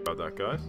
About that, guys.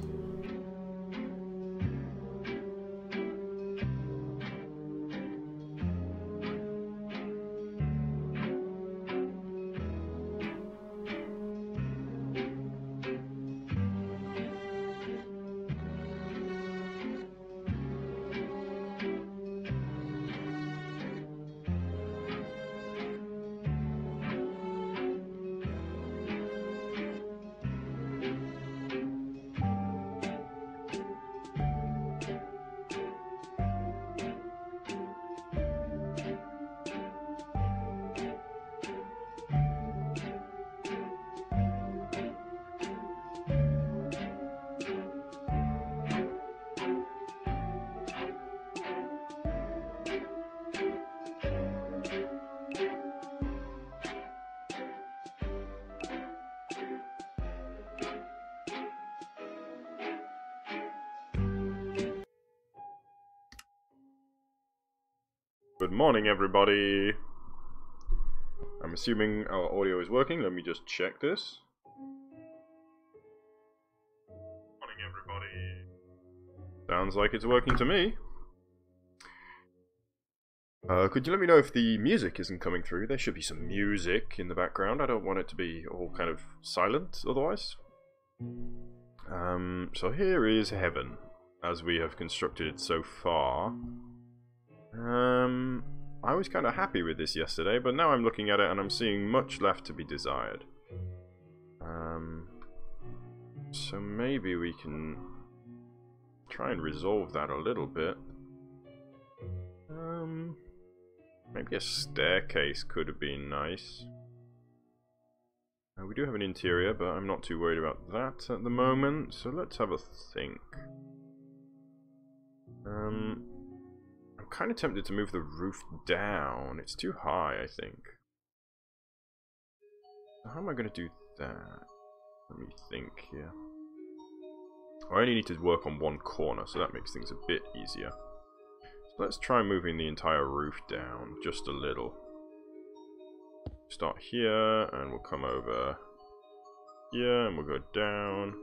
Good morning, everybody. I'm assuming our audio is working. Let me just check this. Morning, everybody. Sounds like it's working to me. Could you let me know if the music isn't coming through? There should be some music in the background. I don't want it to be all kind of silent otherwise. So here is heaven, as we have constructed it so far. I was kind of happy with this yesterday, but now I'm looking at it and I'm seeing much left to be desired. So maybe we can try and resolve that a little bit. Maybe a staircase could have been nice. We do have an interior, but I'm not too worried about that at the moment, so let's have a think. I'm kind of tempted to move the roof down. It's too high, I think. How am I going to do that? Let me think here. I only need to work on one corner, so that makes things a bit easier. So let's try moving the entire roof down just a little. Start here, and we'll come over here, and we'll go down.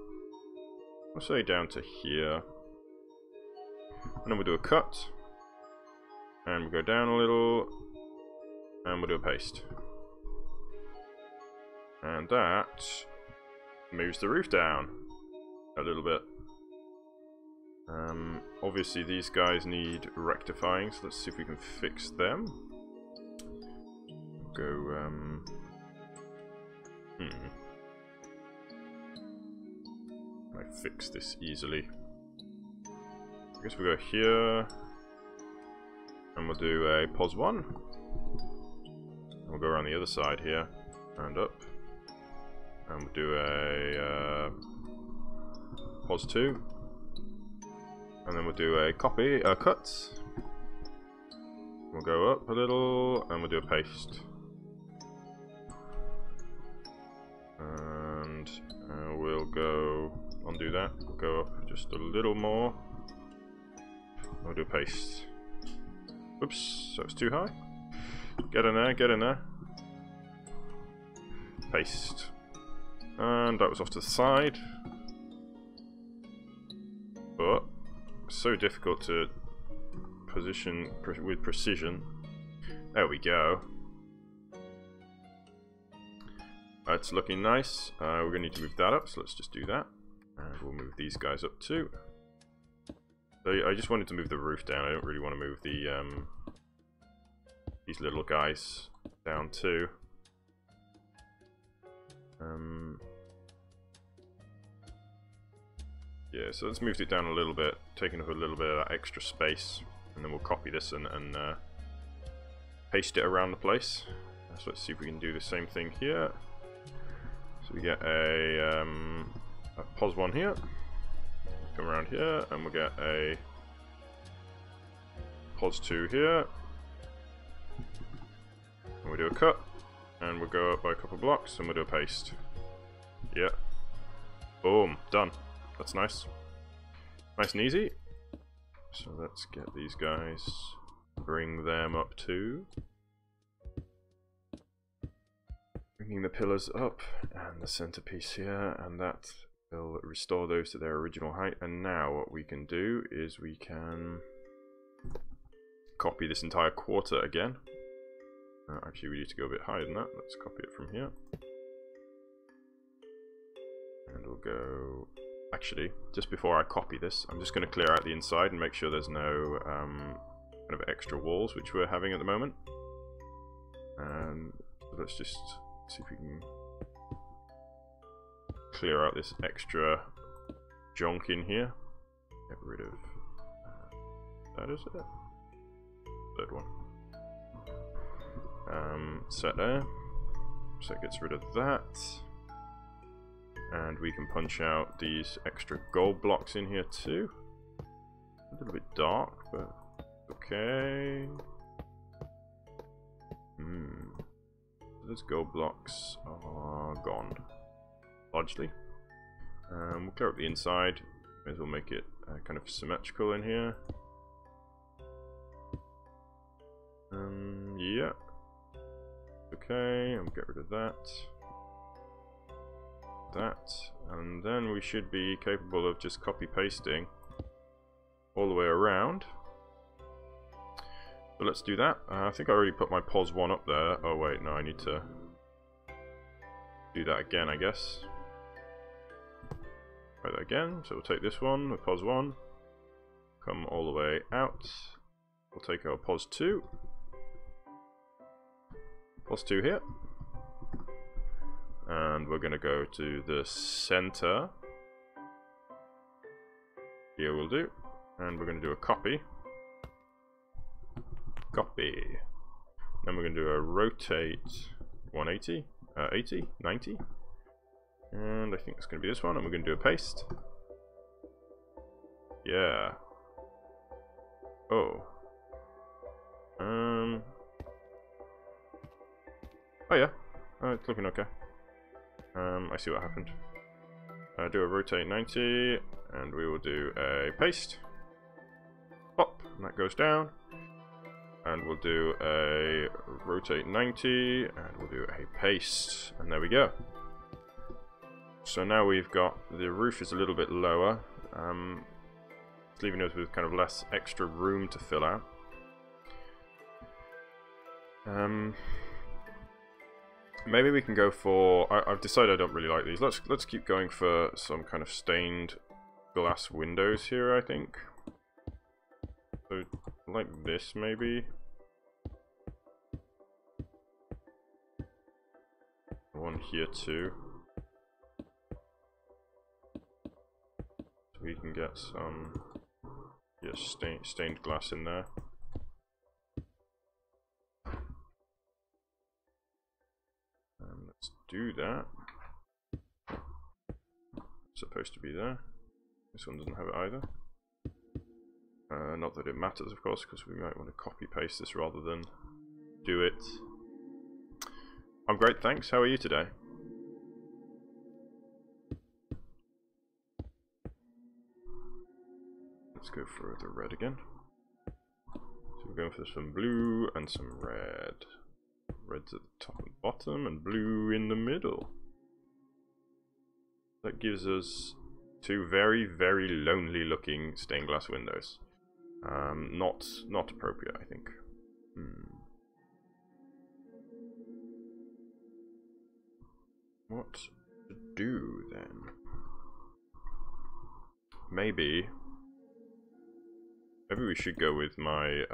I'll say down to here. And then we'll do a cut. And we'll go down a little, and we'll do a paste. And that moves the roof down a little bit. Obviously these guys need rectifying, so let's see if we can fix them. Go, I fix this easily. I guess we'll go here. And we'll do a pos 1. We'll go around the other side here and up. And we'll do a pos 2. And then we'll do a cut. We'll go up a little and we'll do a paste. And we'll go undo that. We'll go up just a little more. We'll do a paste. Oops, that was too high. Get in there, get in there. Paste. And that was off to the side. But, so difficult to position with precision. There we go. That's looking nice. We're going to need to move that up, so let's just do that. And we'll move these guys up too. I just wanted to move the roof down. I don't really want to move the these little guys down too. Yeah, so let's move it down a little bit, taking up a little bit of that extra space, and then we'll copy this and paste it around the place. So let's see if we can do the same thing here. So we get a pos 1 here. Come around here, and we'll get a pos 2 here. And we'll do a cut, and we'll go up by a couple blocks, and we'll do a paste. Yeah. Boom. Done. That's nice. Nice and easy. So let's get these guys, bring them up too. Bringing the pillars up, and the centerpiece here, and that We'll restore those to their original height, and now what we can do is we can copy this entire quarter again. Actually, we need to go a bit higher than that. Let's copy it from here. And we'll go... Actually, just before I copy this, I'm just going to clear out the inside and make sure there's no kind of extra walls, which we're having at the moment. And let's just see if we can clear out this extra junk in here. Get rid of that, is it? Third one. Set there. So it gets rid of that. And we can punch out these extra gold blocks in here too. A little bit dark, but okay. Those gold blocks are gone. Largely. We'll clear up the inside. May as well make it kind of symmetrical in here. Yeah. Okay, and we'll get rid of that. That. And then we should be capable of just copy pasting all the way around. So let's do that. I think I already put my pos 1 up there. Oh wait, no, I need to do that again, I guess. Try that again. So we'll take this one, the pos 1, come all the way out. We'll take our pos 2. Pos 2 here. And we're going to go to the center. Here we'll do. And we're going to do a copy. Copy. Then we're going to do a rotate 180, 80, 90. And I think it's going to be this one. And we're going to do a paste. Yeah. Oh. Oh yeah. It's looking okay. I see what happened. Do a rotate 90, and we will do a paste. Pop, and that goes down. And we'll do a rotate 90, and we'll do a paste. And there we go. So now we've got, the roof is a little bit lower. It's leaving us with kind of less extra room to fill out. Maybe we can go for... I've decided I don't really like these. Let's keep going for some kind of stained glass windows here, I think. So, like this, maybe. One here too. So we can get some stained glass in there. Let's do that. It's supposed to be there. This one doesn't have it either. Not that it matters, of course, because we might want to copy paste this rather than do it. I'm great, thanks. How are you today? Let's go for the red again. So we're going for some blue and some red. Red's at the top and bottom, and blue in the middle. That gives us two very, very lonely looking stained glass windows. Not appropriate, I think. What to do then? Maybe we should go with my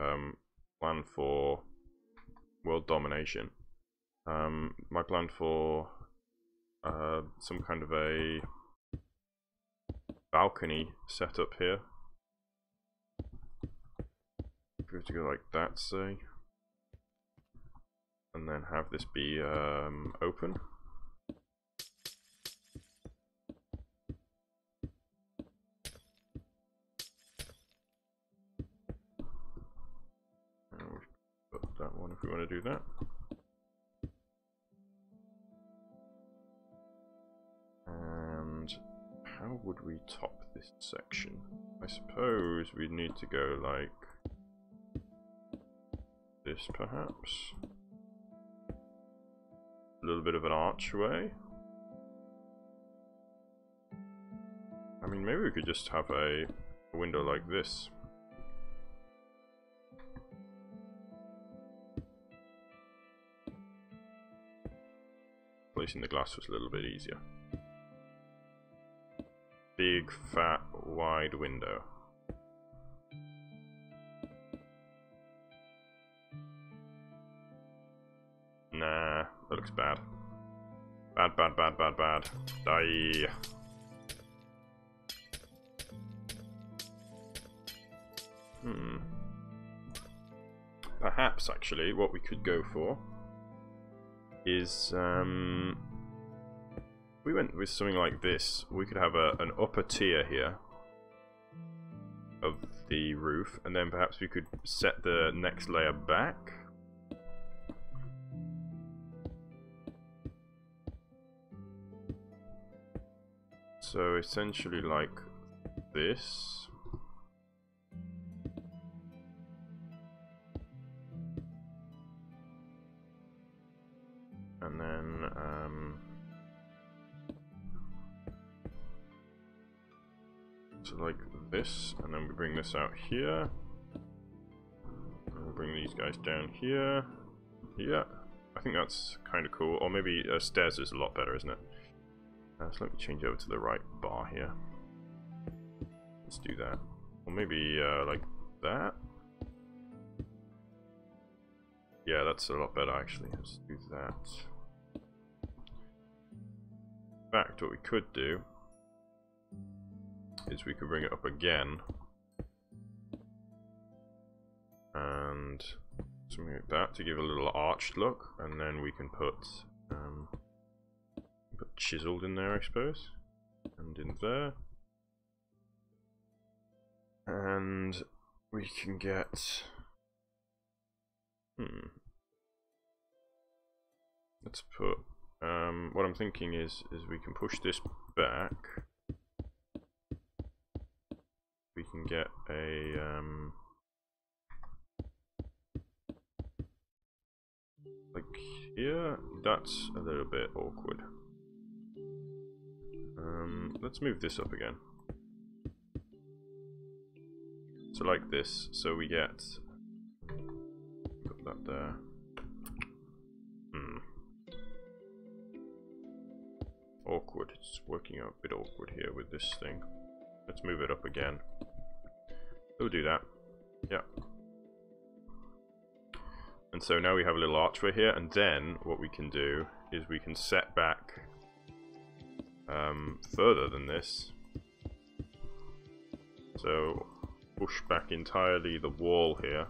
plan for world domination. My plan for some kind of a balcony setup here. Go to go like that, say, and then have this be open. And we've got that one if we want to do that. And how would we top this section? I suppose we'd need to go like this, perhaps. A little bit of an archway. mean, maybe we could just have a window like this. Placing the glass was a little bit easier. Big, fat, wide window. Nah, that looks bad. Bad, bad, bad, bad, bad. Die. Perhaps, actually, what we could go for is, we went with something like this. We could have an upper tier here of the roof, and then perhaps we could set the next layer back. So essentially like this. And then so like this, and then we bring this out here. And we'll bring these guys down here. Yeah, I think that's kind of cool. Or maybe stairs is a lot better, isn't it? So let me change over to the right bar here. Let's do that. Or maybe like that. Yeah, that's a lot better actually. Let's do that. In fact, what we could do is we could bring it up again. And something like that to give a little arched look. And then we can put chiseled in there, I suppose, and in there, and we can get let's put what I'm thinking is we can push this back. We can get a like here. That's a little bit awkward. Let's move this up again. So like this, so we get, put that there. Awkward, it's working out a bit awkward here with this thing. Let's move it up again. We'll do that, yeah. And so now we have a little archway here, and then what we can do is we can set back further than this. So push back entirely the wall here.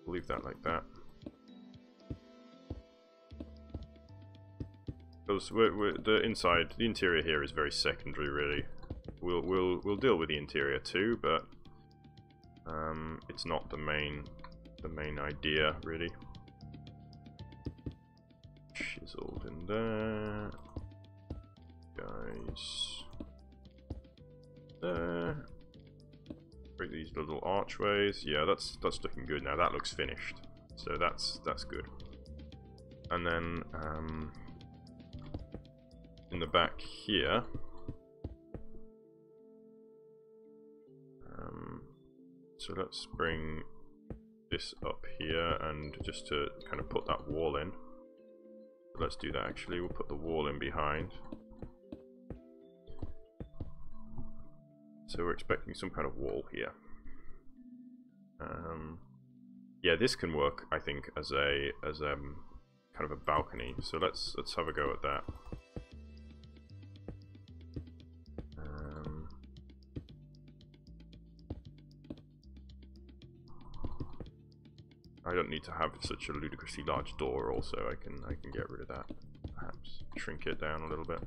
Leave that like that. Because the inside, the interior here is very secondary, really. We'll deal with the interior too, but it's not the main idea, really. Chiseled in there, guys. There. Break these little archways. Yeah, that's looking good now. That looks finished, so that's good. And then in the back here, so let's bring this up here, and just to kind of put that wall in. Let's do that actually. We'll put the wall in behind. So we're expecting some kind of wall here. Yeah, this can work, I think, as a kind of a balcony. So let's have a go at that. I don't need to have such a ludicrously large door. Also, I can get rid of that. Perhaps shrink it down a little bit.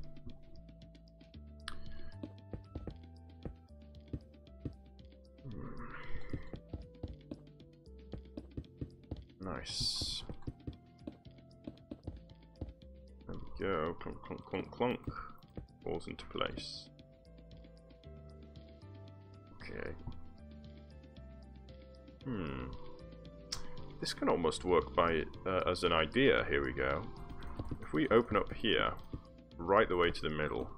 Nice. There we go. Clunk, clunk, clunk, clunk. Falls into place. Okay. This can almost work by as an idea. Here we go. If we open up here, right the way to the middle.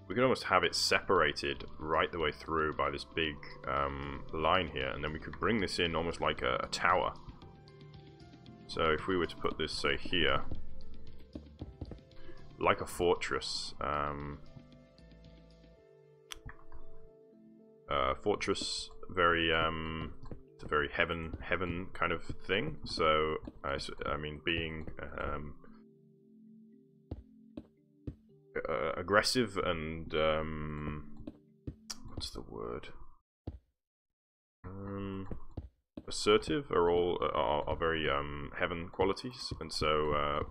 We could almost have it separated right the way through by this big line here, and then we could bring this in almost like a tower. So if we were to put this, say, here, like a fortress, fortress, very, it's a very heaven kind of thing. So, I mean, being aggressive and what's the word? Assertive are all are very heaven qualities, and so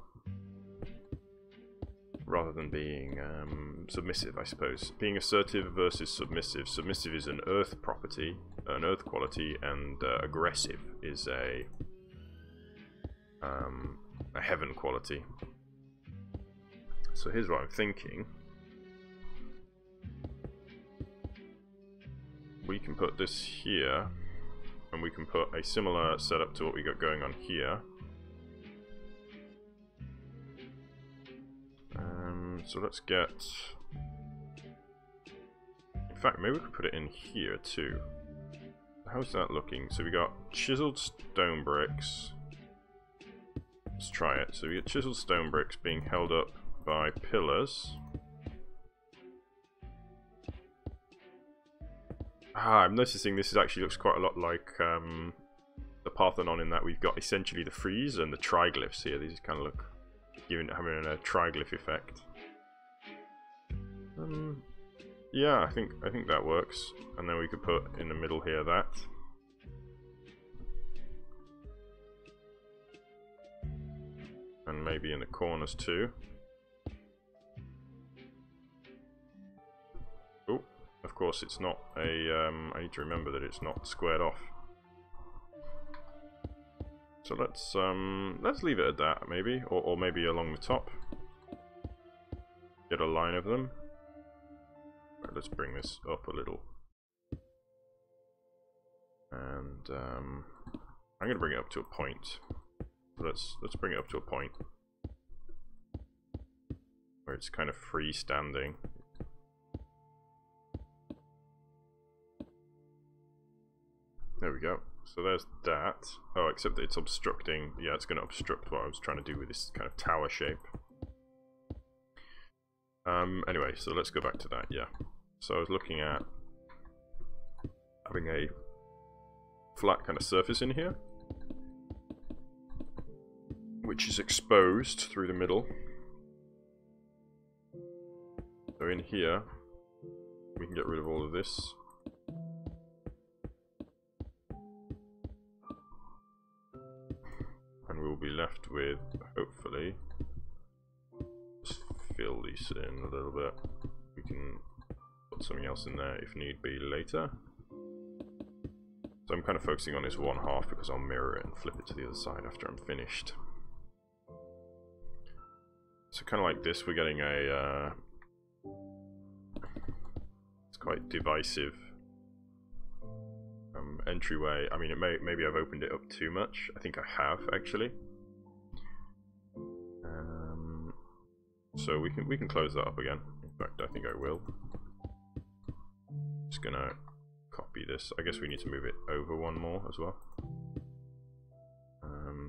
rather than being submissive, I suppose, being assertive versus submissive. Submissive is an earth property, an earth quality, and aggressive is a heaven quality. So here's what I'm thinking. We can put this here, and we can put a similar setup to what we got going on here. So let's get... In fact, maybe we could put it in here too. How's that looking? So we got chiseled stone bricks. Let's try it. So we get chiseled stone bricks being held up by pillars. I'm noticing this actually looks quite a lot like the Parthenon, in that we've got essentially the frieze and the triglyphs here. These kind of look having a triglyph effect. Yeah, I think that works. And then we could put in the middle here that. And maybe in the corners too. Oh, of course it's not a, I need to remember that it's not squared off. So let's leave it at that, maybe, or maybe along the top. Get a line of them. Right, let's bring this up a little. And I'm going to bring it up to a point. Let's bring it up to a point where it's kind of freestanding. There we go. So there's that. Oh, except that it's obstructing. Yeah, it's going to obstruct what I was trying to do with this kind of tower shape. Anyway, so let's go back to that. Yeah. So I was looking at having a flat kind of surface in here, which is exposed through the middle. So in here, we can get rid of all of this. And we'll be left with, hopefully, just fill these in a little bit. We can put something else in there if need be later. So I'm kind of focusing on this one half because I'll mirror it and flip it to the other side after I'm finished. So kind of like this, we're getting a, it's quite divisive entryway. I mean, maybe I've opened it up too much. I think I have, actually. So we can close that up again. In fact, I think I will. Just gonna copy this. I guess we need to move it over one more as well.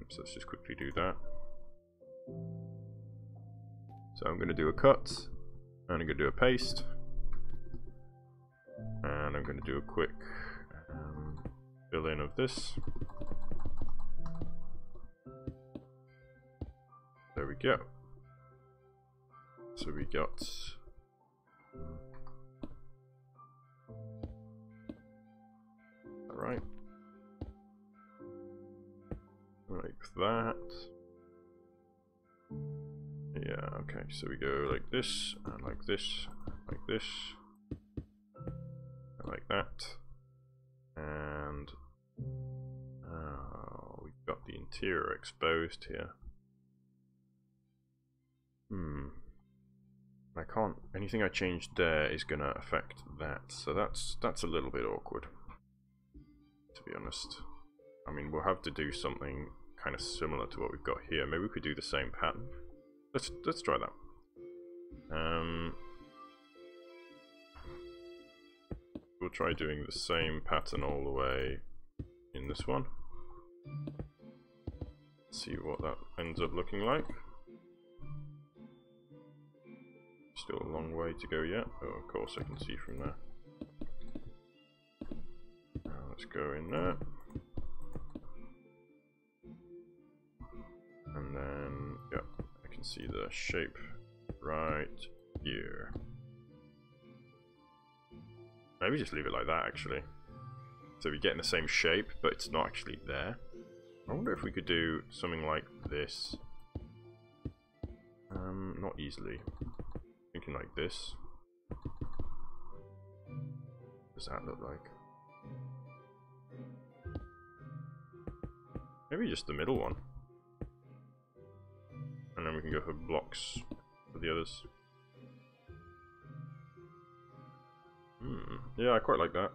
So let's just quickly do that. So I'm going to do a cut, and I'm going to do a paste, and I'm going to do a quick fill in of this. There we go. So we got alright, like that. Yeah, okay, so we go like this, and like this, like this, and like that, and we've got the interior exposed here. I can't, anything I change there is gonna affect that, so that's a little bit awkward, to be honest. I mean, we'll have to do something kind of similar to what we've got here. Maybe we could do the same pattern. Let's try that. We'll try doing the same pattern all the way in this one. See what that ends up looking like. Still a long way to go yet. Oh, of course I can see from there. Now let's go in there. And then, yeah, I can see the shape right here. Maybe just leave it like that, actually. So we're getting the same shape, but it's not actually there. I wonder if we could do something like this. Not easily. Thinking like this. What does that look like? Maybe just the middle one. And then we can go for blocks for the others. Yeah, I quite like that.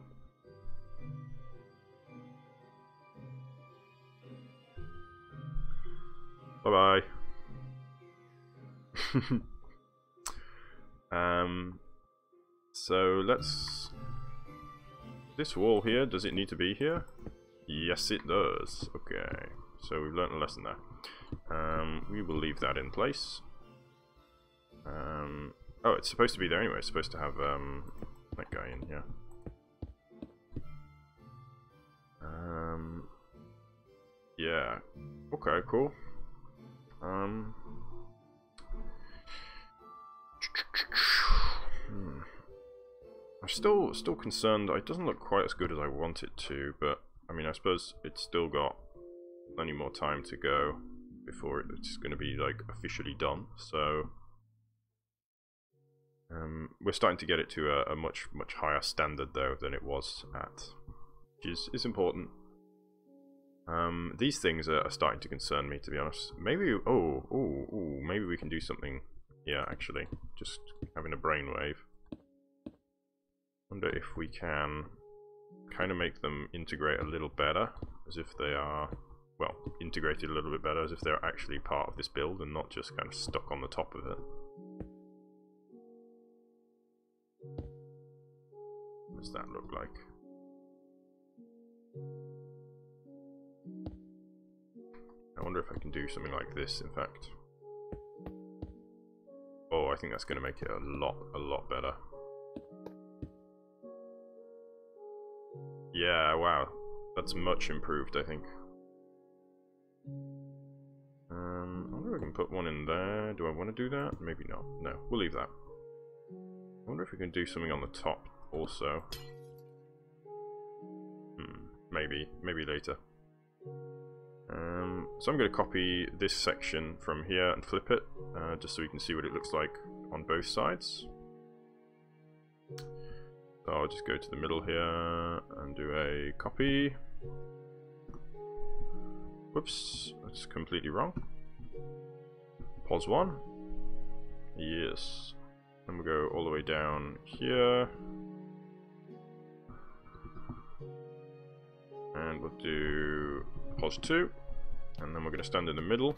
Bye-bye. So let's... This wall here, does it need to be here? Yes, it does. Okay, so we've learnt a lesson there. We will leave that in place. Oh, it's supposed to be there anyway. It's supposed to have that guy in here. Yeah. Okay, cool. I'm still concerned. It doesn't look quite as good as I want it to, but I mean, I suppose it's still got plenty more time to go before it's going to be like officially done. So we're starting to get it to a much higher standard though than it was at, which is important. These things are starting to concern me, to be honest. Maybe maybe we can do something here actually. Just having a brainwave. Wonder if we can kind of make them integrate a little better, as if they are, well, integrated a little bit better, as if they're actually part of this build and not just kind of stuck on the top of it. What does that look like? I wonder if I can do something like this, in fact. Oh, I think that's going to make it a lot better. Yeah, wow. That's much improved, I think. I wonder if we can put one in there. Do I want to do that? Maybe not. No, we'll leave that. I wonder if we can do something on the top also. Maybe later. So I'm going to copy this section from here and flip it, just so we can see what it looks like on both sides. So I'll just go to the middle here and do a copy. Whoops, that's completely wrong. Pause one. Yes. Then we'll go all the way down here. And we'll do pause 2. And then we're going to stand in the middle.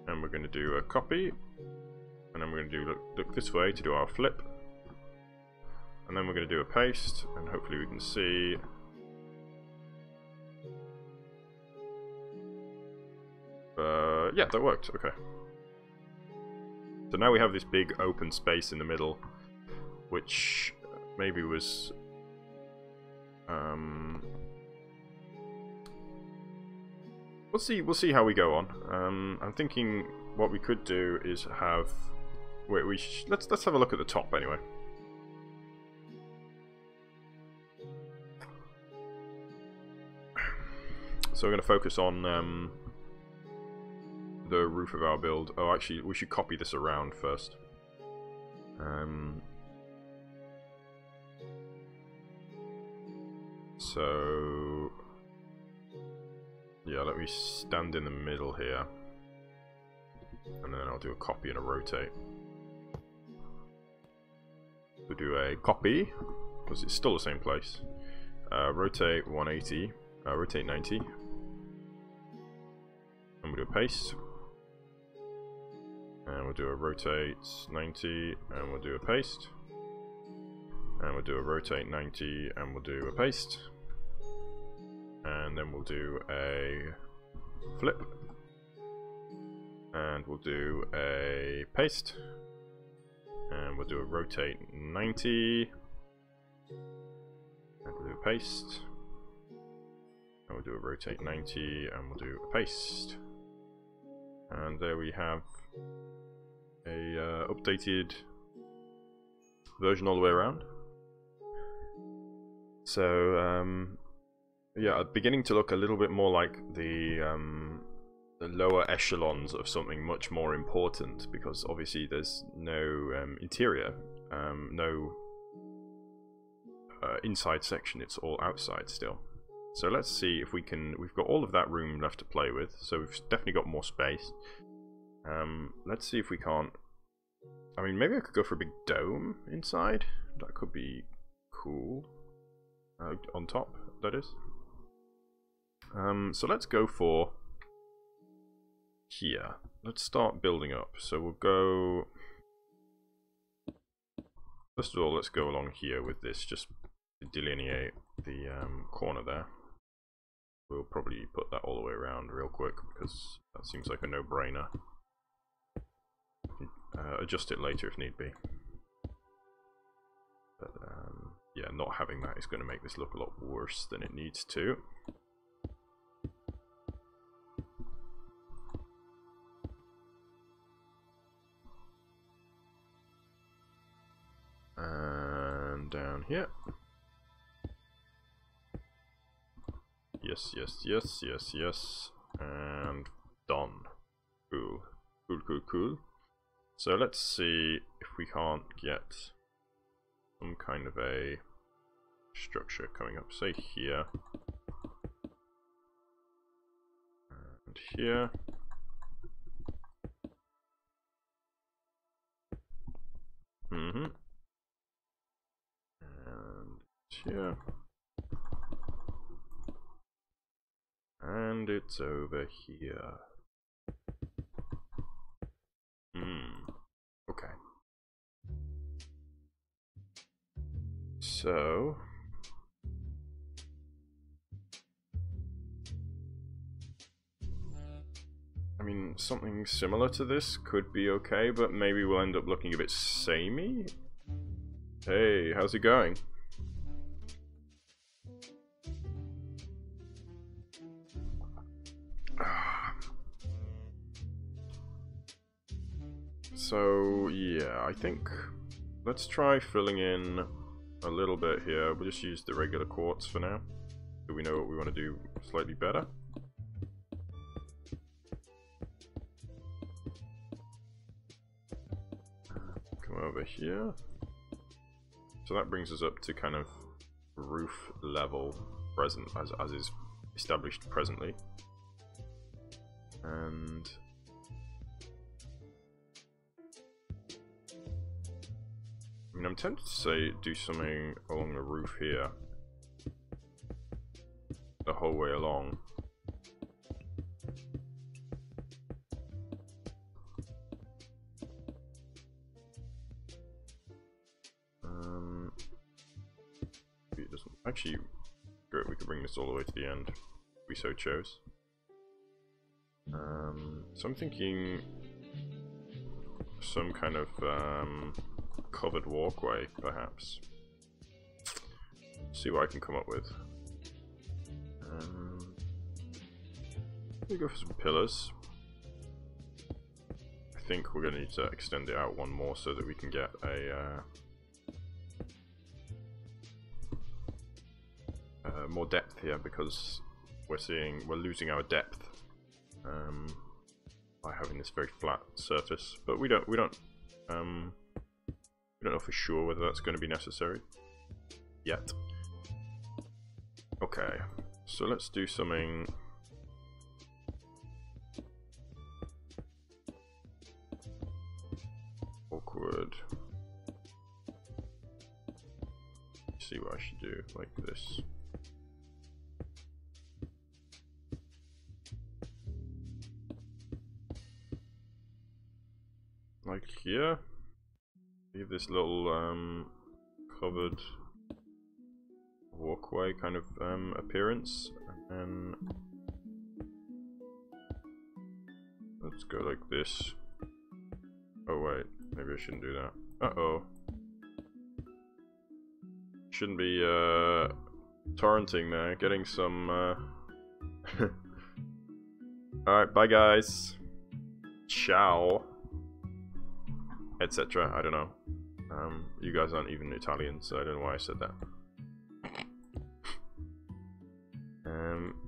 And we're going to do a copy. And then we're going to do look this way to do our flip. And then we're going to do a paste. And hopefully we can see. Yeah, that worked. Okay. So now we have this big open space in the middle, which maybe was we'll see how we go on. I'm thinking what we could do is have let's have a look at the top anyway. So we're going to focus on the roof of our build. Oh, actually, we should copy this around first. So yeah, let me stand in the middle here, and then I'll do a copy and a rotate. We'll do a copy because it's still the same place. Rotate 180, rotate 90. do a paste. And we'll do a rotate 90, and we'll do a paste. And we'll do a rotate 90, and we'll do a paste. And then we'll do a flip. And we'll do a paste. And we'll do a rotate 90. And we'll do a paste. And we'll do a rotate 90, and we'll do a paste. And there we have a updated version all the way around. So yeah, beginning to look a little bit more like the lower echelons of something much more important, because obviously there's no interior, no inside section, it's all outside still. So let's see if we can, we've got all of that room left to play with, so we've definitely got more space. Let's see if we can't, I mean, maybe I could go for a big dome inside, that could be cool, on top, that is. So let's go for here, let's start building up, so we'll go, first of all let's go along here with this, just to delineate the corner there. We'll probably put that all the way around real quick, because that seems like a no-brainer. Adjust it later if need be. But yeah, not having that is going to make this look a lot worse than it needs to. And down here. Yes, yes, yes, yes, yes. And done. Cool. Cool, cool, cool. So let's see if we can't get some kind of a structure coming up, say here. And here. Mm-hmm. And here. And it's over here. Okay. So I mean, something similar to this could be okay, but maybe we'll end up looking a bit samey. Hey, how's it going? So, yeah, I think let's try filling in a little bit here. We'll just use the regular quartz for now. So we know what we want to do slightly better. Come over here. So that brings us up to kind of roof level present, as is established presently. And I mean, I'm tempted to say do something along the roof here, the whole way along. It doesn't actually. Great, we could bring this all the way to the end, if we so chose. So I'm thinking some kind of covered walkway, perhaps. See what I can come up with. Let me go for some pillars. I think we're going to need to extend it out one more so that we can get a more depth here, because we're losing our depth by having this very flat surface. But we don't know for sure whether that's going to be necessary yet. Okay, so let's do something. Awkward. Let's see what I should do, like this. like here. Give this little covered walkway kind of appearance, and then let's go like this. Oh wait, maybe I shouldn't do that. Uh-oh. Shouldn't be torrenting there, getting some Alright, bye guys. Ciao. Etc. I don't know. You guys aren't even Italian, so I don't know why I said that.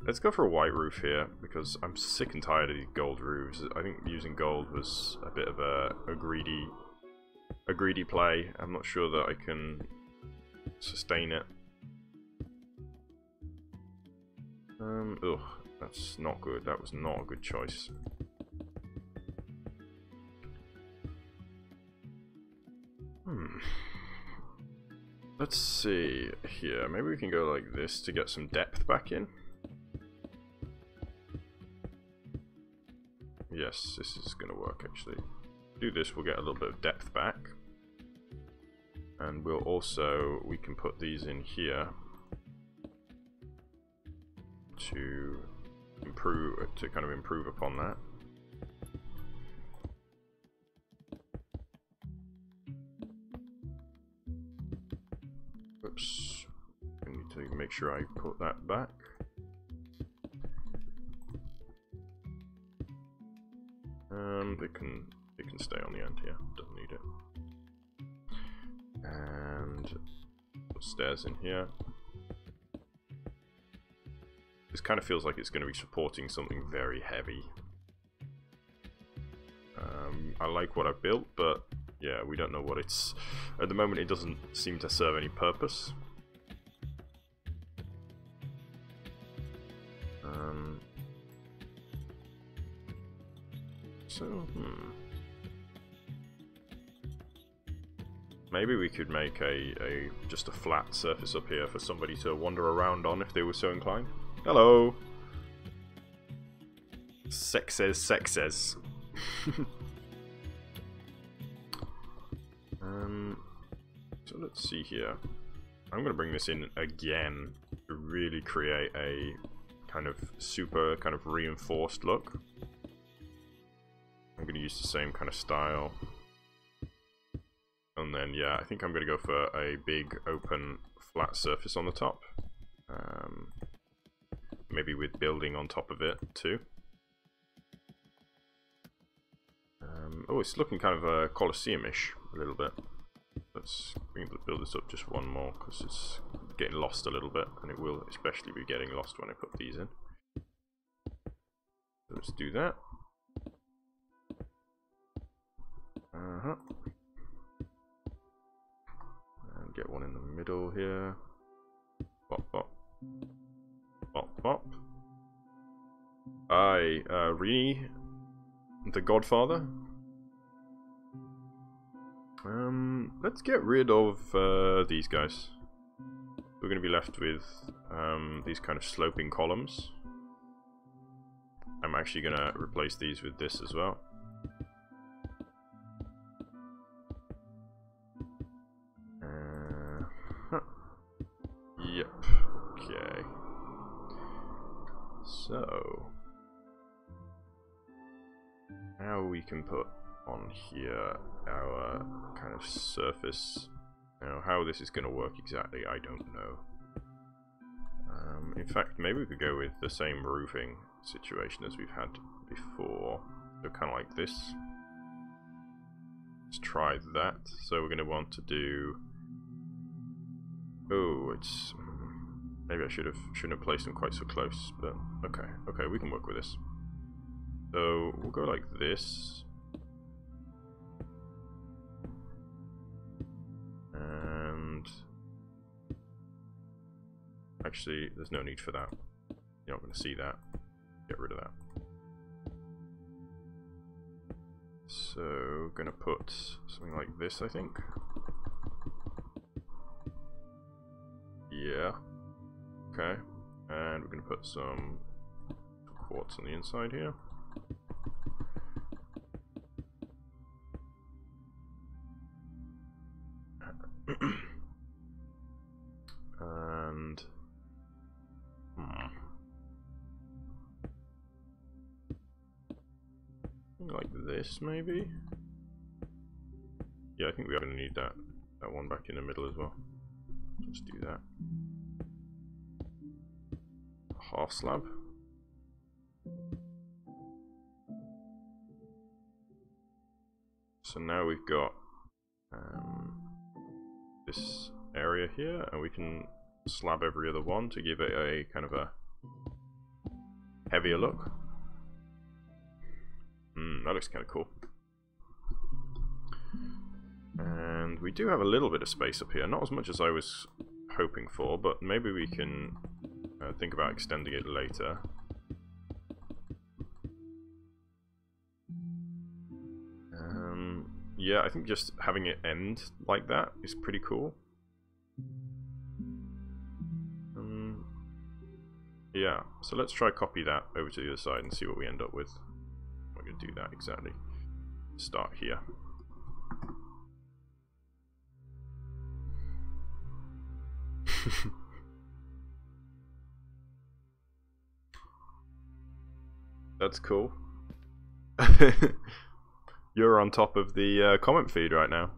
Let's go for a white roof here, because I'm sick and tired of these gold roofs. I think using gold was a bit of a greedy play. I'm not sure that I can sustain it. Ugh, that's not good. That was not a good choice. Let's see here. Maybe we can go like this to get some depth back in. Yes, this is going to work actually. Do this, we'll get a little bit of depth back. And we'll also, we can put these in here to improve, to kind of improve upon that. Oops, I need to make sure I put that back. They can stay on the end here. Don't need it. And put stairs in here. This kind of feels like it's going to be supporting something very heavy. I like what I built, but yeah, we don't know what it's... At the moment, it doesn't seem to serve any purpose. So, maybe we could make just a flat surface up here for somebody to wander around on if they were so inclined. Hello! Sexes. So let's see here. I'm going to bring this in again to really create a kind of super kind of reinforced look. I'm going to use the same kind of style. And then, yeah, I think I'm going to go for a big open flat surface on the top. Maybe with building on top of it too. Oh, it's looking kind of Colosseum-ish a little bit. Let's build this up just one more, because it's getting lost a little bit, and it will especially be getting lost when I put these in. So let's do that. And get one in the middle here. Bop, bop. Bop, bop. Rini, the Godfather. Let's get rid of these guys. We're going to be left with these kind of sloping columns. I'm actually going to replace these with this as well. Yep. Okay. So now we can put on here our kind of surface. Now, how this is going to work exactly, I don't know. In fact, maybe we could go with the same roofing situation as we've had before. So kind of like this. Let's try that. So we're going to want to do... Oh, it's... Maybe I shouldn't have placed them quite so close, but okay, we can work with this. So we'll go like this. And actually, there's no need for that. You're not going to see that. Get rid of that. So, going to put something like this, I think. Yeah. Okay. And we're going to put some quartz on the inside here. And like this, maybe. Yeah, I think we are going to need that one back in the middle as well. Let's do that. Half slab. So now we've got this area here, and we can slab every other one to give it a kind of a heavier look. That looks kind of cool. And we do have a little bit of space up here, not as much as I was hoping for, but maybe we can think about extending it later. Yeah, I think just having it end like that is pretty cool. Yeah, so let's try copy that over to the other side and see what we end up with. We're going to do that exactly. Start here. That's cool. You're on top of the comment feed right now.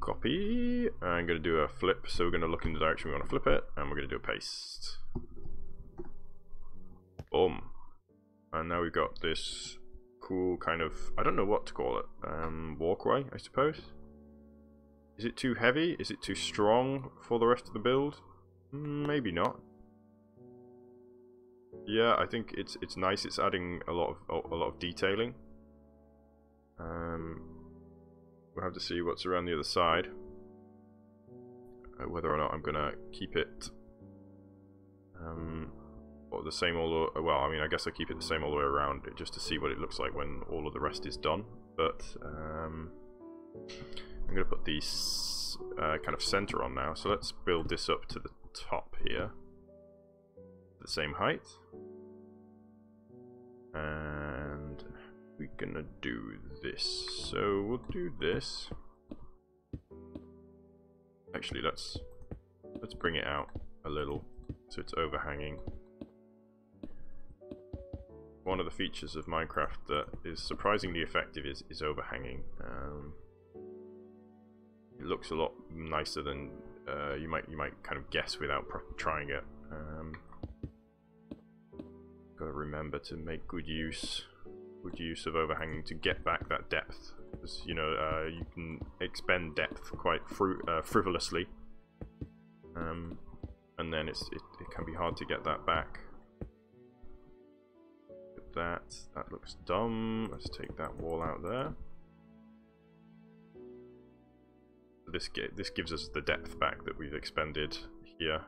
Copy. I'm going to do a flip, so we're going to look in the direction we want to flip it, and we're going to do a paste. Boom. And now we've got this cool kind of, I don't know what to call it, walkway, I suppose. Is it too heavy? Is it too strong for the rest of the build? Maybe not. Yeah, I think it's nice. It's adding a lot of detailing. We'll have to see what's around the other side. Whether or not I'm gonna keep it or the same all. Well, I mean, I guess I keep it the same all the way around, just to see what it looks like when all of the rest is done. But I'm gonna put these kind of center on now. So let's build this up to the top here, the same height, and we're gonna do this. So we'll do this. Actually, let's bring it out a little so it's overhanging. One of the features of Minecraft that is surprisingly effective is overhanging. It looks a lot nicer than you might kind of guess without trying it. Gotta remember to make good use of overhanging to get back that depth, because you know you can expend depth quite frivolously, and then it can be hard to get that back. That looks dumb. Let's take that wall out there. This gives us the depth back that we've expended here,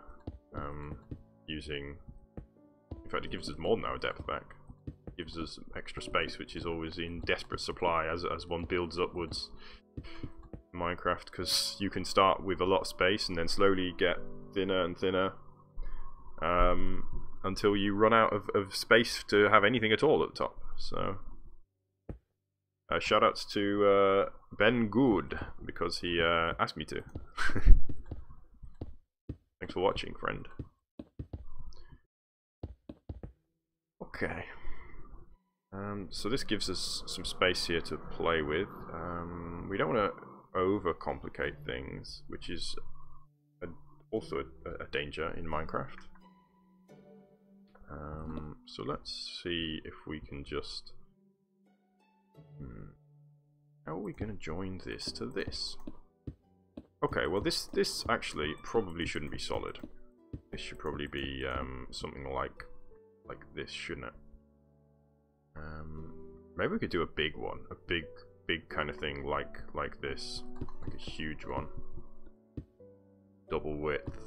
using. In fact, it gives us more than our depth back. It gives us extra space, which is always in desperate supply as one builds upwards in Minecraft, because you can start with a lot of space and then slowly get thinner and thinner, until you run out of space to have anything at all at the top. So shout outs to Ben Good, because he asked me to. Thanks for watching, friend. Okay. So this gives us some space here to play with. We don't want to overcomplicate things, which is also a danger in Minecraft. So let's see if we can just... how are we going to join this to this? Okay, well this actually probably shouldn't be solid. This should probably be something like this, shouldn't it? Maybe we could do a big one, a big kind of thing like this, like a huge one, double width.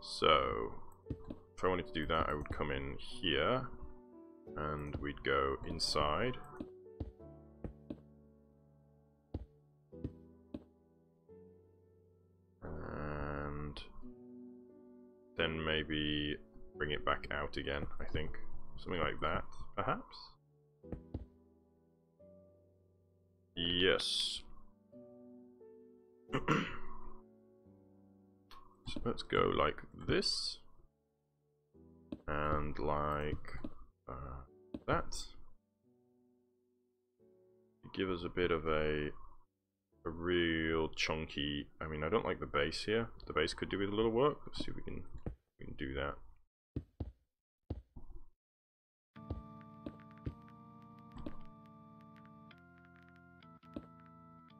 So if I wanted to do that, I would come in here and we'd go inside. And then maybe bring it back out again, I think. Something like that, perhaps? Yes. So let's go like this. And like that. Give us a bit of a real chunky. I mean, I don't like the base here. The base could do with a little work. Let's see if we can do that.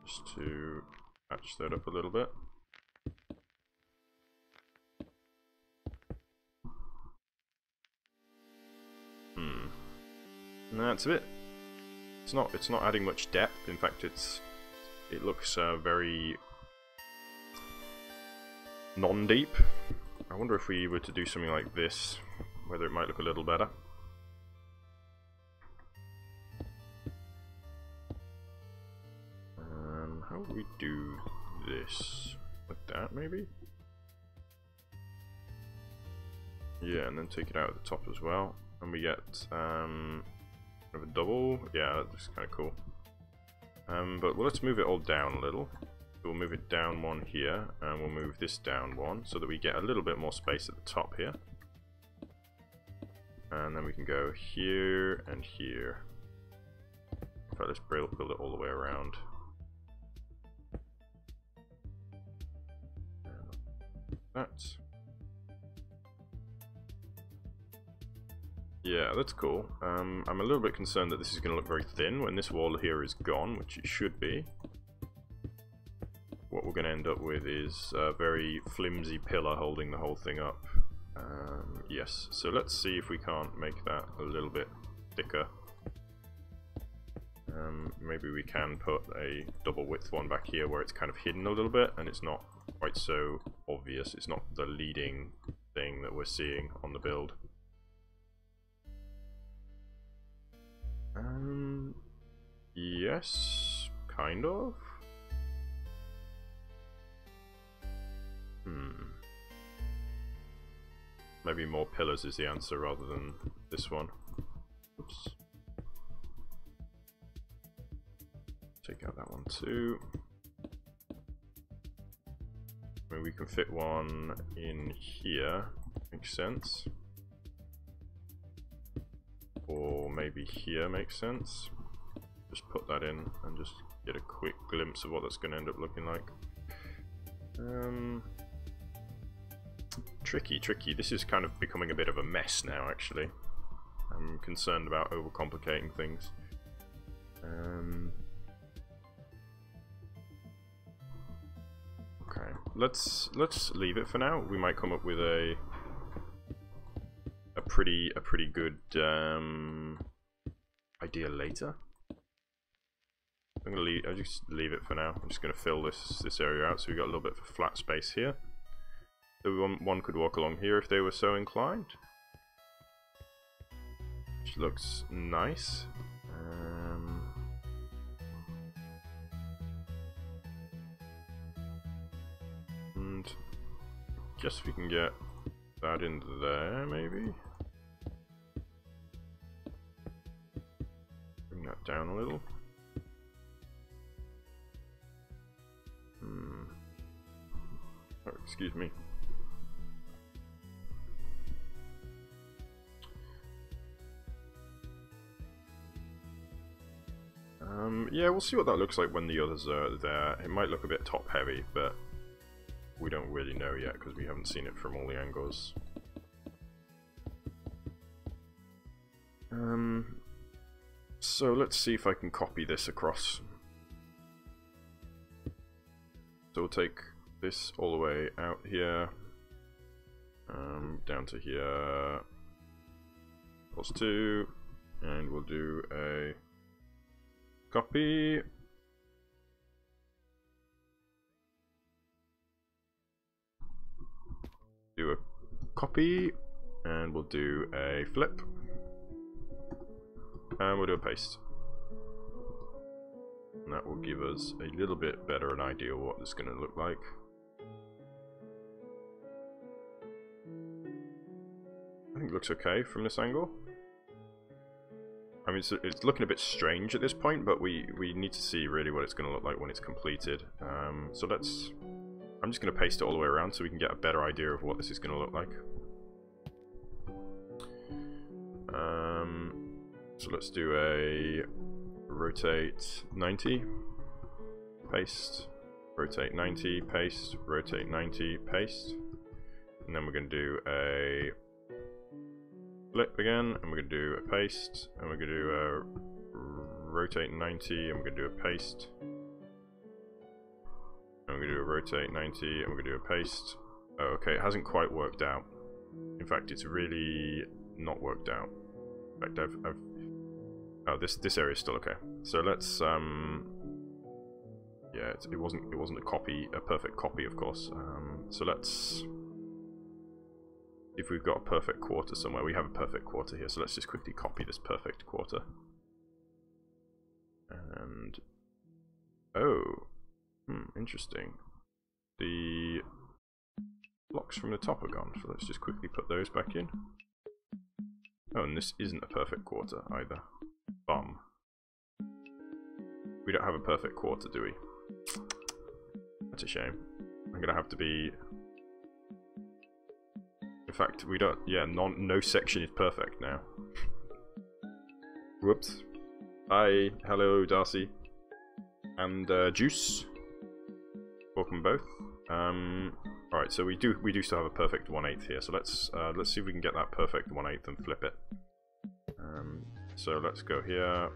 Just to patch that up a little bit. And that's it. It's not adding much depth. In fact, it looks very non-deep. I wonder if we were to do something like this, whether it might look a little better. How would we do this? Like that, maybe? Yeah, and then take it out at the top as well. And we get a double. Yeah, that looks kind of cool. But let's move it all down a little. We'll move it down one here, and we'll move this down one, so that we get a little bit more space at the top here. And then we can go here and here. In fact, let's build it all the way around. And that. Yeah, that's cool. I'm a little bit concerned that this is going to look very thin when this wall here is gone, which it should be. What we're going to end up with is a very flimsy pillar holding the whole thing up. Yes, so let's see if we can't make that a little bit thicker. Maybe we can put a double width one back here where it's kind of hidden a little bit and it's not quite so obvious. It's not the leading thing that we're seeing on the build. Yes, kind of. Maybe more pillars is the answer rather than this one. Oops. Take out that one too. I mean, we can fit one in here. Makes sense. Or maybe here makes sense. Just put that in and just get a quick glimpse of what that's going to end up looking like. Tricky. This is kind of becoming a bit of a mess now, actually. I'm concerned about overcomplicating things. Okay, let's leave it for now. We might come up with a pretty good idea later. I'll just leave it for now. I'm just gonna fill this area out so we got a little bit of flat space here. So one could walk along here if they were so inclined. Which looks nice. And guess we can get that into there, maybe. Bring that down a little. Oh, excuse me. Yeah, we'll see what that looks like when the others are there. It might look a bit top heavy, but we don't really know yet because we haven't seen it from all the angles. So let's see if I can copy this across. So we'll take this all the way out here, down to here, +2, and we'll do a copy. Do a copy, and we'll do a flip, and we'll do a paste. And that will give us a little bit better an idea of what this is going to look like. I think it looks okay from this angle. I mean, it's looking a bit strange at this point, but we need to see really what it's going to look like when it's completed. So let's... I'm just going to paste it all the way around so we can get a better idea of what this is going to look like. So let's do a rotate 90, paste, rotate 90, paste, rotate 90, paste. And then we're going to do a flip again, and we're going to do a paste, and we're going to do a rotate 90, and we're going to do a paste. And we're going to do a rotate 90, and we're going to do a paste. Oh, okay, it hasn't quite worked out. In fact, it's really not worked out. In fact, oh, this area is still okay. So let's yeah, it wasn't a perfect copy, of course. So let's, if we've got a perfect quarter somewhere, we have a perfect quarter here. So let's just quickly copy this perfect quarter. And oh, interesting. The blocks from the top are gone. So let's just quickly put those back in. Oh, and this isn't a perfect quarter either. Bum. We don't have a perfect quarter, do we? That's a shame. I'm gonna have to be... In fact, we don't... Yeah, no section is perfect now. Whoops. Hi, hello Darcy. And Juice. Welcome both. Alright, so we do still have a perfect 1/8 here, so let's see if we can get that perfect 1/8 and flip it. So let's go here,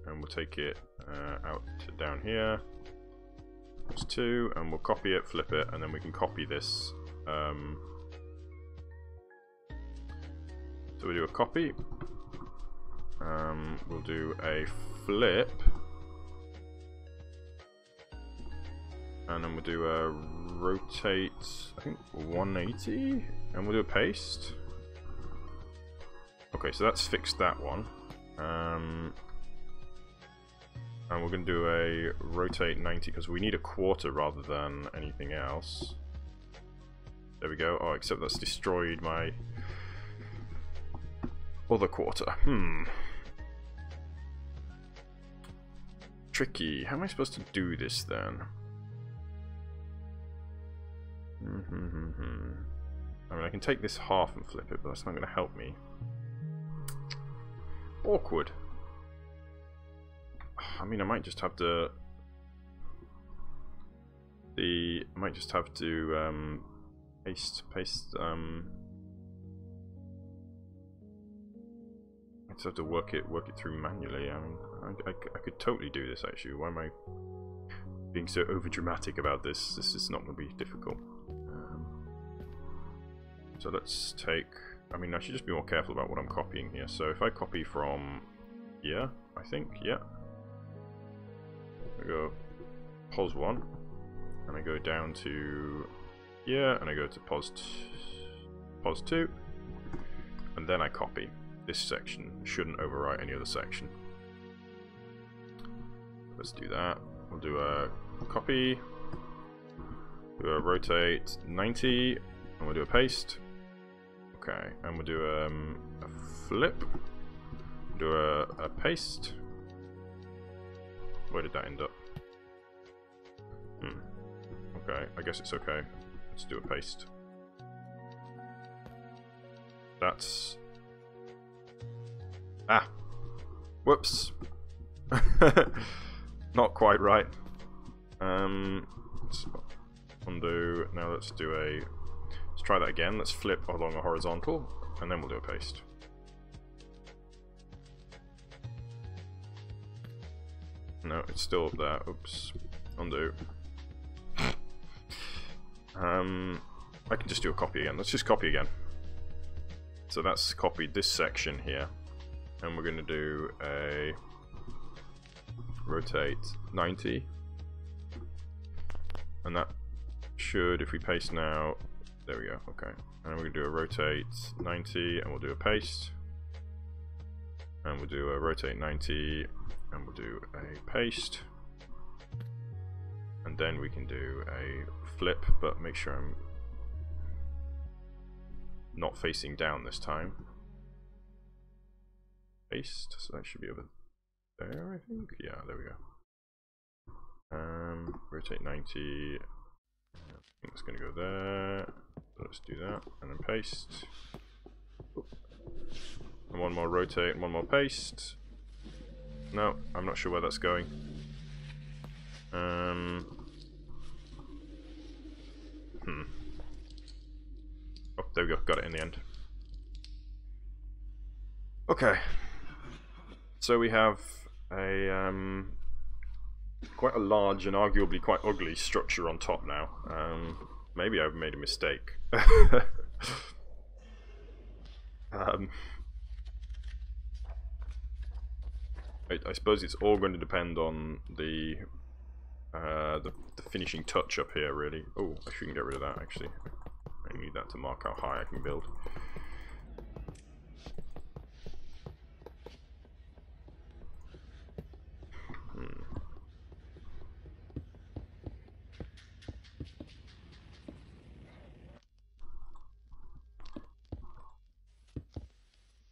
and we'll take it out to down here. That's 2, and we'll copy it, flip it, and then we can copy this. So we do a copy. We'll do a flip. And then we'll do a rotate, I think 180, and we'll do a paste. Okay, so that's fixed that one. And we're going to do a rotate 90 because we need a quarter rather than anything else. There we go. Oh, except that's destroyed my other quarter. Tricky. How am I supposed to do this then? I mean, I can take this half and flip it, but that's not going to help me. Awkward. I mean, I might just have to... I might just have to paste. I just have to work it through manually. I mean, I could totally do this actually. Why am I being so over dramatic about this? This is not going to be difficult. So let's take, I mean, I should just be more careful about what I'm copying here. So if I copy from here, I think, yeah. I go pos 1, and I go down to here, and I go to pos 2, and then I copy. This section shouldn't overwrite any other section. Let's do that. We'll do a copy, do a rotate 90, and we'll do a paste. Okay, and we'll do a flip, do a paste. Where did that end up? Okay, I guess it's okay. Let's do a paste. That's... Ah! Whoops! Not quite right. Let's undo. Now let's do a... Let's try that again. Let's flip along a horizontal, and then we'll do a paste. No, it's still up there. Oops. Undo. I can just do a copy again. Let's just copy again. So that's copied this section here. And we're going to do a rotate 90. And that should, if we paste now, there we go, okay. And we're going to do a rotate 90, and we'll do a paste. And we'll do a rotate 90, and we'll do a paste. And then we can do a flip, but make sure I'm not facing down this time. paste. So that should be over there, I think. Yeah, there we go. Rotate 90. I think it's going to go there. So let's do that, and then paste. And one more rotate, and one more paste. No, I'm not sure where that's going. Oh, there we go. Got it in the end. Okay. So we have a quite a large and arguably quite ugly structure on top now. Maybe I've made a mistake. I suppose it's all going to depend on the finishing touch up here, really. Oh, I shouldn't get rid of that, actually. I need that to mark how high I can build.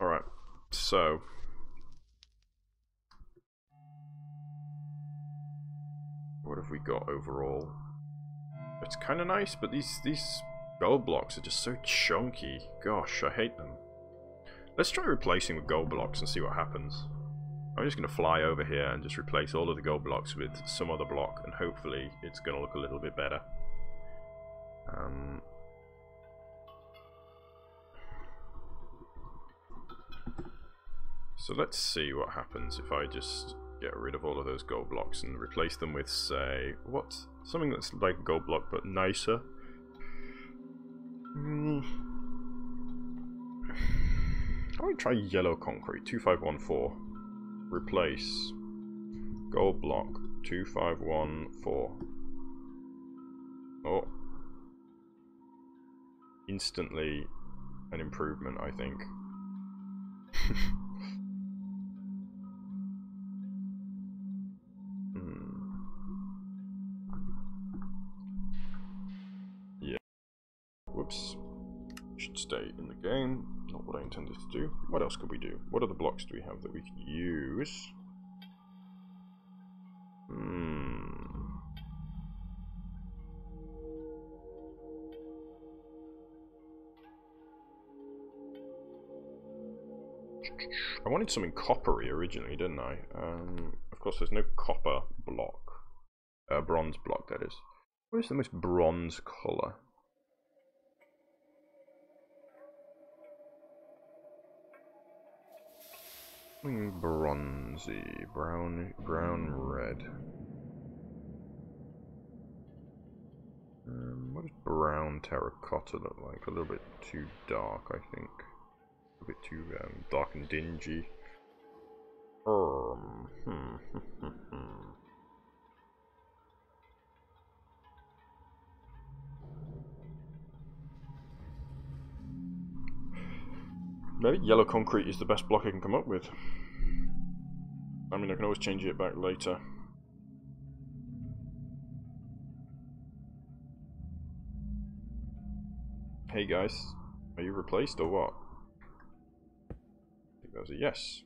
Alright, so what have we got overall? It's kind of nice, but these gold blocks are just so chunky. Gosh, I hate them. Let's try replacing with gold blocks and see what happens. I'm just going to fly over here and just replace all of the gold blocks with some other block, and hopefully it's going to look a little bit better. So let's see what happens if I just get rid of all of those gold blocks and replace them with, say, what? Something that's like a gold block but nicer. How about try yellow concrete, 2514. Replace gold block 2514. Oh. Instantly an improvement, I think. Yeah. Whoops. Should stay in the game. Not what I intended to do. What else could we do? What other blocks do we have that we can use? I wanted something coppery originally, didn't I? Of course, there's no copper block. Bronze block, that is. What is the most bronze colour? Bronzy, brown, red. What does brown terracotta look like? A little bit too dark, I think. A bit too dark and dingy. Maybe yellow concrete is the best block I can come up with. I mean, I can always change it back later. Hey guys, are you replaced or what? I think that was a yes.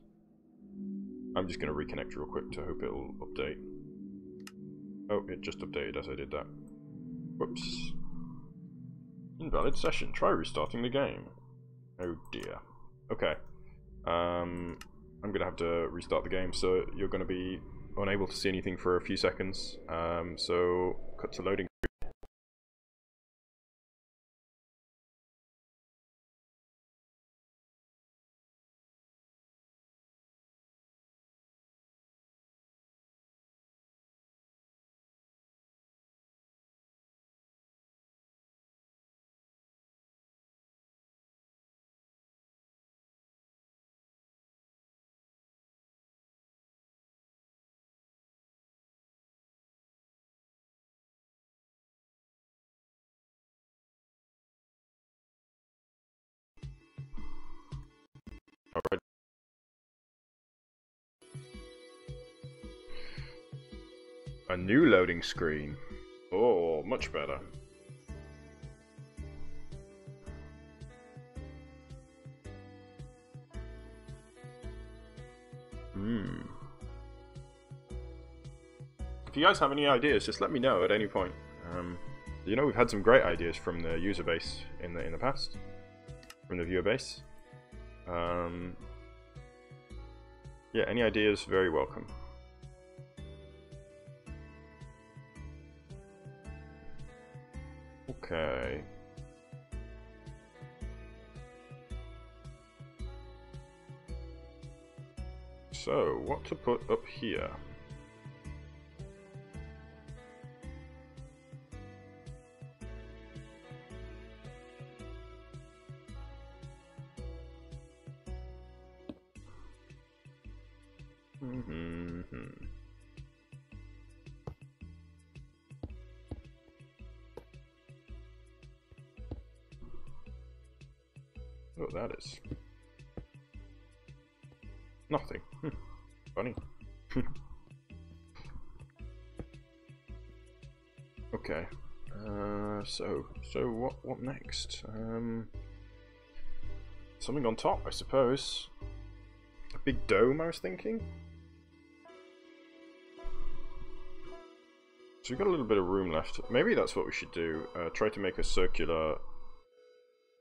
I'm just going to reconnect real quick to hope it'll update. Oh, it just updated as I did that. Whoops. Invalid session. Try restarting the game. Oh dear. Okay. I'm going to have to restart the game, so you're going to be unable to see anything for a few seconds. So, cut to loading. Alright. A new loading screen. Oh, much better. if you guys have any ideas, just let me know at any point. You know, we've had some great ideas from the user base in the past, from the viewer base. Yeah, any ideas, very welcome. Okay. So, what to put up here? Oh, that is nothing. Funny. Okay. So what next? Something on top, I suppose. A big dome, I was thinking. So we've got a little bit of room left. Maybe that's what we should do. Try to make a circular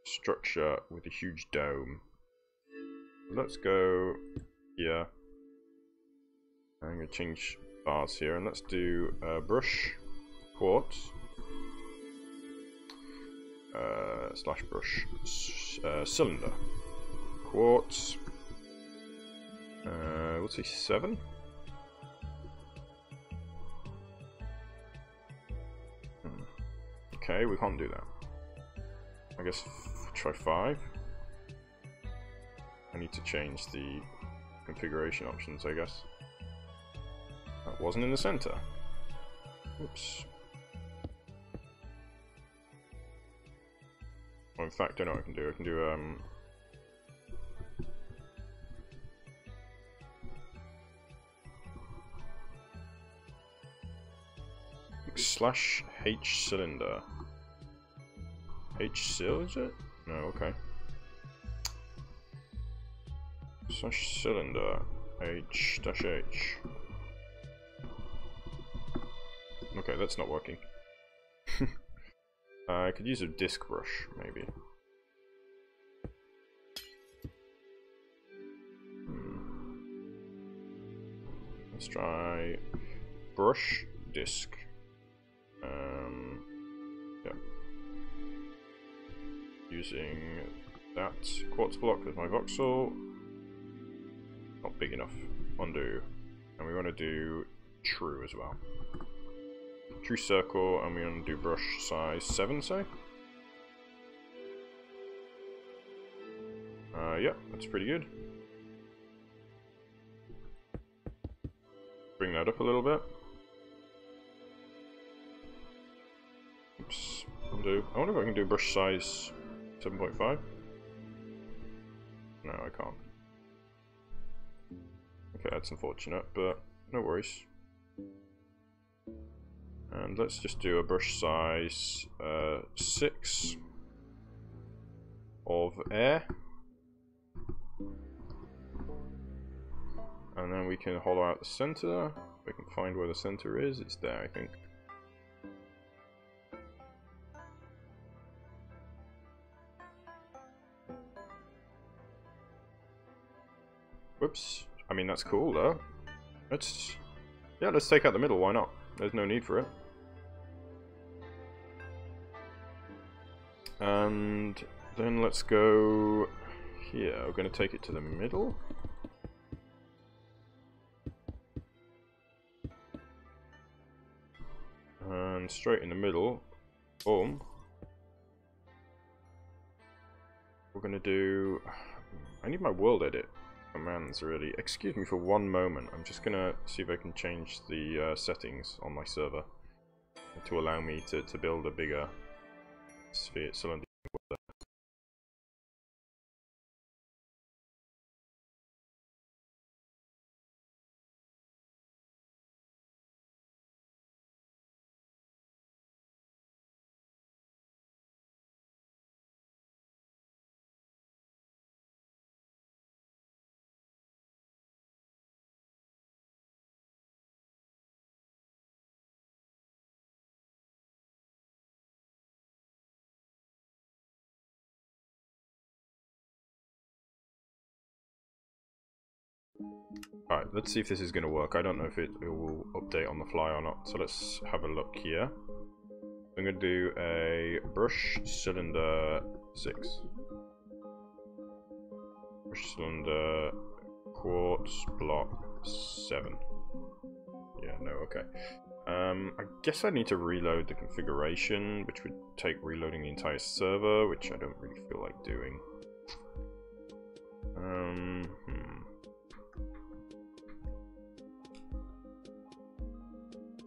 structure with a huge dome. Let's go here. I'm going to change bars here, and let's do brush, quartz, slash brush, cylinder, quartz, we'll say 7. Okay, we can't do that. I guess try 5. I need to change the configuration options, I guess. That wasn't in the center. Oops. Well, in fact, I know what I can do. I can do slash H cylinder. H cyl, is it? No, okay. Slash cylinder H dash H. Okay, that's not working. I could use a disc brush, maybe. Let's try brush disc. Yeah. Using that quartz block as my voxel. Not big enough. Undo. And we want to do true as well. True circle, and we want to do brush size 7, say? Yeah, that's pretty good. Bring that up a little bit. Oops, undo. I wonder if I can do brush size 7.5. No, I can't. Okay, that's unfortunate, but no worries. And let's just do a brush size 6 of air. And then we can hollow out the center. If I can find where the center is, it's there, I think. Whoops. I mean, that's cool though. Let's take out the middle, why not? There's no need for it. And then let's go here. We're going to take it to the middle. And straight in the middle. Boom. We're going to do... I need my world edit commands, really. Excuse me for one moment. I'm just going to see if I can change the settings on my server to allow me to build a bigger sphere cylinder. Alright, let's see if this is going to work. I don't know if it will update on the fly or not. So let's have a look here. I'm going to do a brush cylinder 6. Brush cylinder quartz block 7. Yeah, no, okay. I guess I need to reload the configuration, which would take reloading the entire server, which I don't really feel like doing.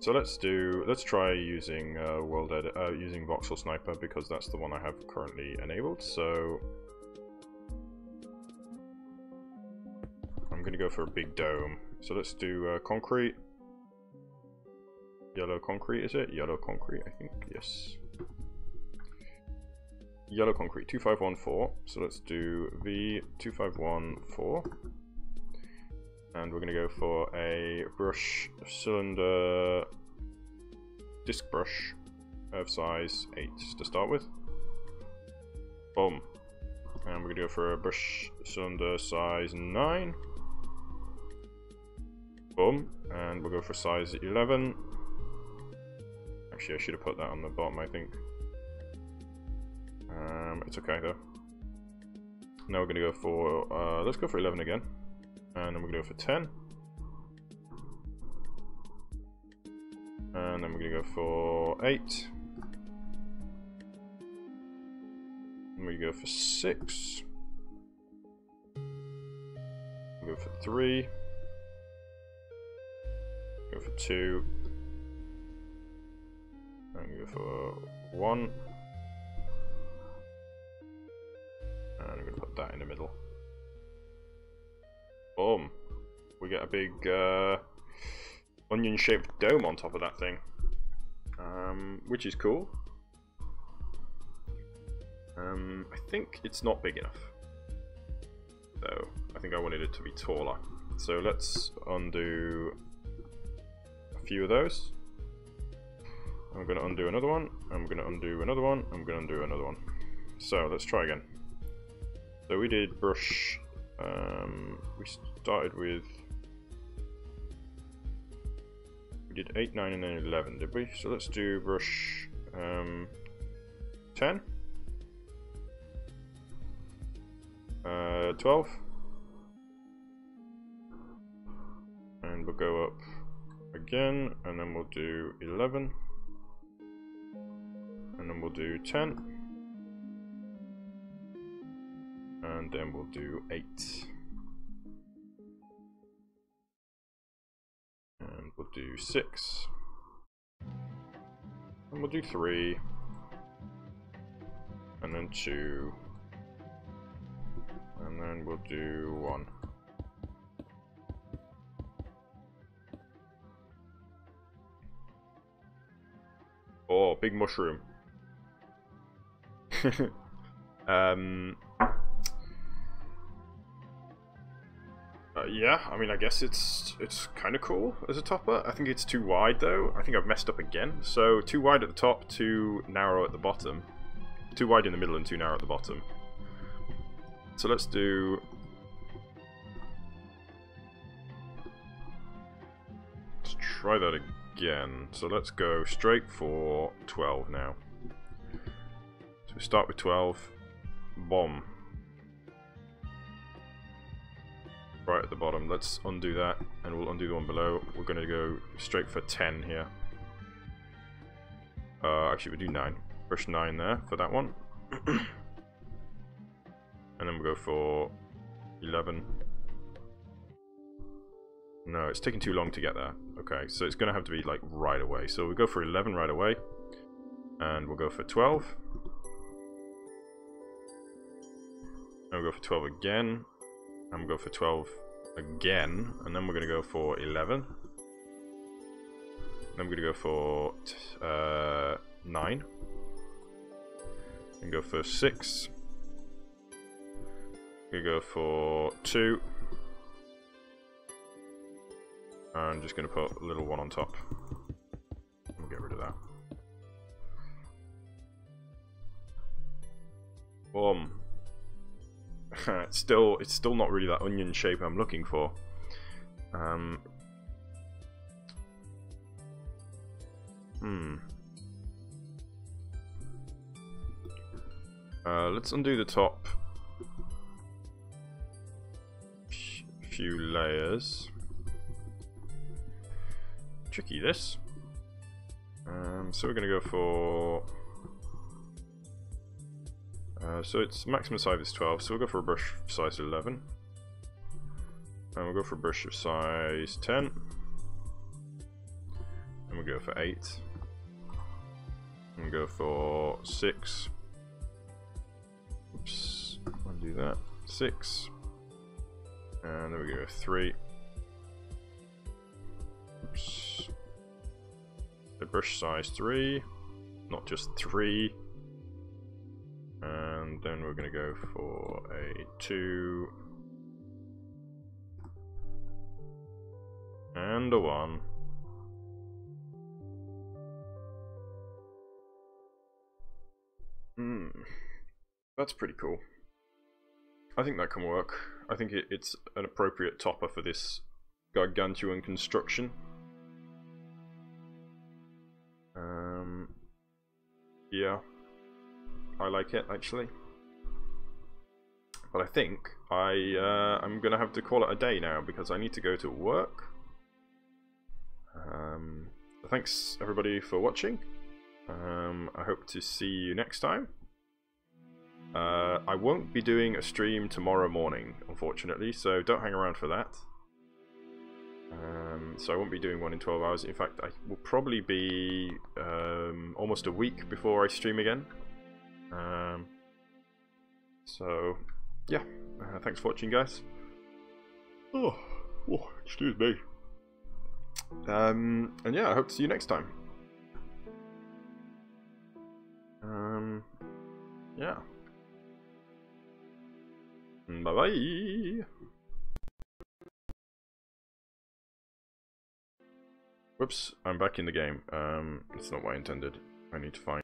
So let's try using using Voxel Sniper, because that's the one I have currently enabled. So I'm gonna go for a big dome. So let's do concrete. Yellow concrete, is it? Yellow concrete, I think, yes. Yellow concrete, 2514. So let's do V2514. And we're going to go for a brush cylinder disc brush of size 8 to start with. Boom. And we're going to go for a brush cylinder size 9. Boom. And we'll go for size 11. Actually, I should have put that on the bottom, I think. It's okay though. Now we're going to go for, let's go for 11 again. And then we're going to go for 10. And then we're going to go for 8. And we go for 6. We'll go for 3. Go for 2. And go for 1. And I'm going to put that in the middle. Boom. We get a big onion-shaped dome on top of that thing. Which is cool. I think it's not big enough, though. I think I wanted it to be taller. So let's undo a few of those. I'm going to undo another one. I'm going to undo another one. I'm going to undo another one. So let's try again. So we did brush. We started with. We did 8, 9, and then 11, did we? So let's do brush 10. 12. And we'll go up again, and then we'll do 11. And then we'll do 10. And then we'll do 8. And we'll do 6. And we'll do 3. And then 2. And then we'll do 1. Oh, big mushroom. Yeah, I mean, I guess it's kind of cool as a topper. I think it's too wide though. I think I've messed up again. So too wide at the top, too narrow at the bottom. Too wide in the middle and too narrow at the bottom. So let's do. Let's try that again. So let's go straight for 12 now. So we start with 12. Bomb. Right at the bottom. Let's undo that, and we'll undo the one below. We're going to go straight for 10 here. Actually, we'll do 9. Brush 9 there for that one. And then we'll go for 11. No, it's taking too long to get there. Okay, so it's going to have to be like right away. So we'll go for 11 right away. And we'll go for 12. And we'll go for 12 again. And we'll go for 12 again. And then we're going to go for 11. Then we're going to go for 9. And go for 6. We're going to go for 2. And I'm just going to put a little 1 on top. We'll get rid of that. Boom. It's still not really that onion shape I'm looking for. Um, let's undo the top few layers. Tricky this. So we're going to go for... so its maximum size is 12, so we'll go for a brush size 11. And we'll go for a brush of size 10. And we'll go for 8. And go for 6. Oops, undo that. 6. And then we go 3. Oops. The brush size 3, not just 3. And then we're going to go for a 2. And a 1. That's pretty cool. I think that can work. I think it's an appropriate topper for this gargantuan construction. Yeah, I like it actually. But I think I'm gonna have to call it a day now because I need to go to work. Thanks everybody for watching. I hope to see you next time. I won't be doing a stream tomorrow morning, unfortunately, so don't hang around for that. So I won't be doing one in 12 hours. In fact, I will probably be almost a week before I stream again. So, yeah, thanks for watching, guys. Oh, excuse me. And yeah, I hope to see you next time. Yeah. Bye-bye. Whoops, I'm back in the game. It's not what I intended. I need to find